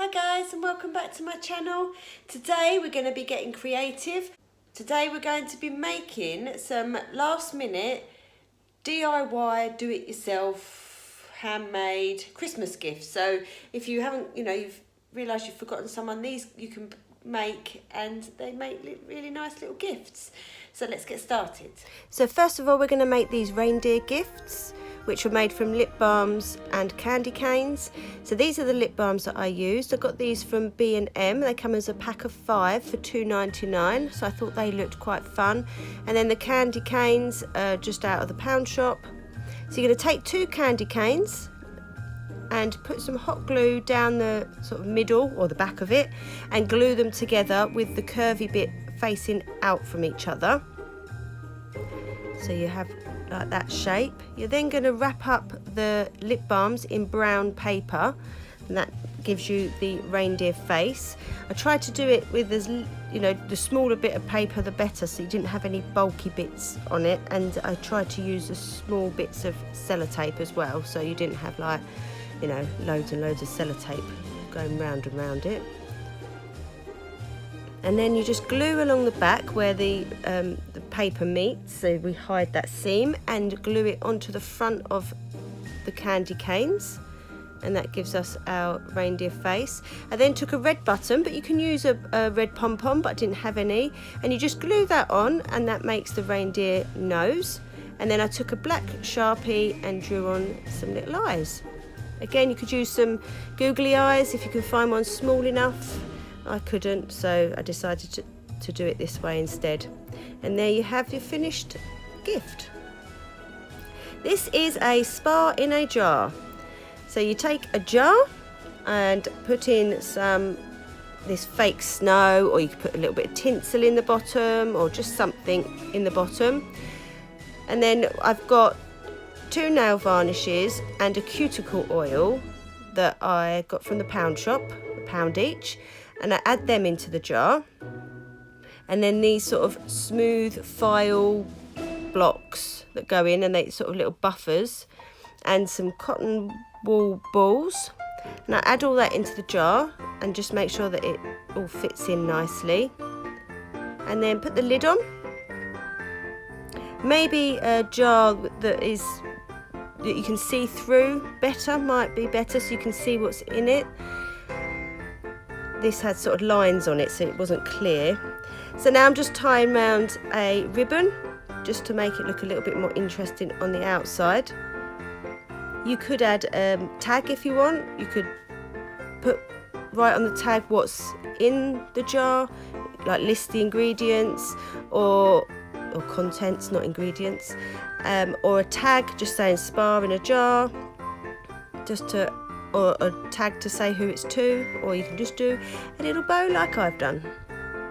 Hi guys, and welcome back to my channel. Today we're going to be getting creative. Today we're going to be making some last minute DIY, do it yourself, handmade Christmas gifts. So if you haven't, you've realised you've forgotten someone, these you can make, and they make really nice little gifts. So let's get started. So first of all, we're going to make these reindeer gifts, which were made from lip balms and candy canes. So these are the lip balms that I used. I got these from B&M. They come as a pack of 5 for $2.99, so I thought they looked quite fun. And then the candy canes are just out of the pound shop. So you're going to take 2 candy canes and put some hot glue down the sort of middle or the back of it and glue them together with the curvy bit facing out from each other. So you have like that shape. You're then going to wrap up the lip balms in brown paper, and that gives you the reindeer face. I tried to do it with the smaller bit of paper the better, so you didn't have any bulky bits on it, and I tried to use the small bits of sellotape as well, so you didn't have like loads and loads of sellotape going round and round it. And then you just glue along the back where the paper meets, so we hide that seam, and glue it onto the front of the candy canes, and that gives us our reindeer face. I then took a red button, but you can use a red pom-pom, but I didn't have any, and you just glue that on, and that makes the reindeer nose. And then I took a black Sharpie and drew on some little eyes. Again, you could use some googly eyes if you can find one small enough. I couldn't, so I decided to do it this way instead. And there you have your finished gift. This is a spa in a jar. So you take a jar and put in this fake snow, or you could put a little bit of tinsel in the bottom, or just something in the bottom. And then I've got 2 nail varnishes and a cuticle oil that I got from the pound shop, £1 each. And I add them into the jar, and then these sort of smooth file blocks that go in, and they sort of little buffers, and some cotton wool balls, and I add all that into the jar and just make sure that it all fits in nicely, and then put the lid on. Maybe a jar that you can see through better might be better, so you can see what's in it. This had sort of lines on it, so it wasn't clear. So now I'm just tying around a ribbon just to make it look a little bit more interesting on the outside. You could add a tag if you want. You could put right on the tag what's in the jar, like list the ingredients or contents, not ingredients, or a tag just saying spa in a jar, or a tag to say who it's to, or you can just do a little bow like I've done.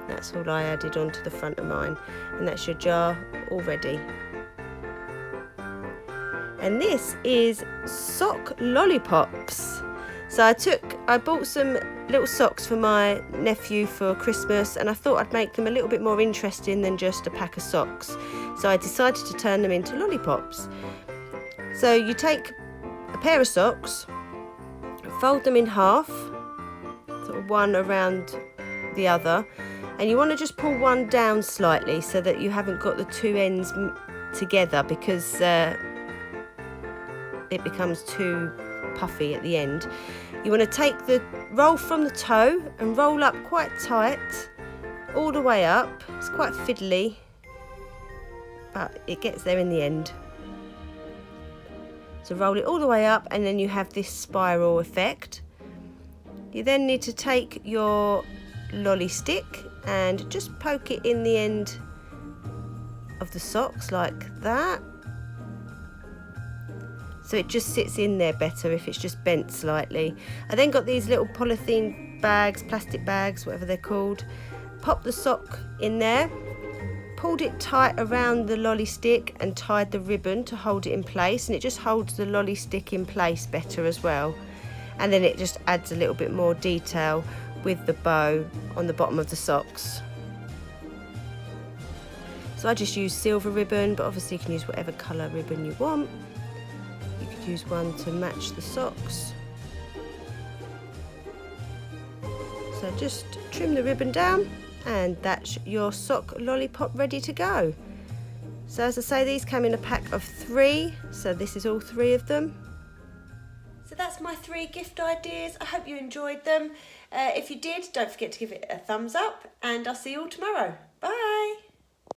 That's all I added onto the front of mine, and that's your jar all ready. And this is sock lollipops. So I bought some little socks for my nephew for Christmas, and I thought I'd make them a little bit more interesting than just a pack of socks. So I decided to turn them into lollipops. So you take a pair of socks, fold them in half, sort of one around the other, and you want to just pull one down slightly so that you haven't got the 2 ends together, because it becomes too puffy at the end. You want to take the roll from the toe and roll up quite tight all the way up. It's quite fiddly, but it gets there in the end. So roll it all the way up, and then you have this spiral effect. You then need to take your lolly stick and just poke it in the end of the socks like that. So it just sits in there better if it's just bent slightly. I then got these little polythene bags, plastic bags, whatever they're called. Pop the sock in there, pulled it tight around the lolly stick and tied the ribbon to hold it in place, and it just holds the lolly stick in place better as well. And then it just adds a little bit more detail with the bow on the bottom of the socks. So I just use silver ribbon, but obviously you can use whatever colour ribbon you want. You could use one to match the socks. So just trim the ribbon down and that's your sock lollipop ready to go. So as I say, these came in a pack of 3, so this is all 3 of them. So that's my 3 gift ideas. I hope you enjoyed them. If you did, don't forget to give it a thumbs up, and I'll see you all tomorrow. Bye.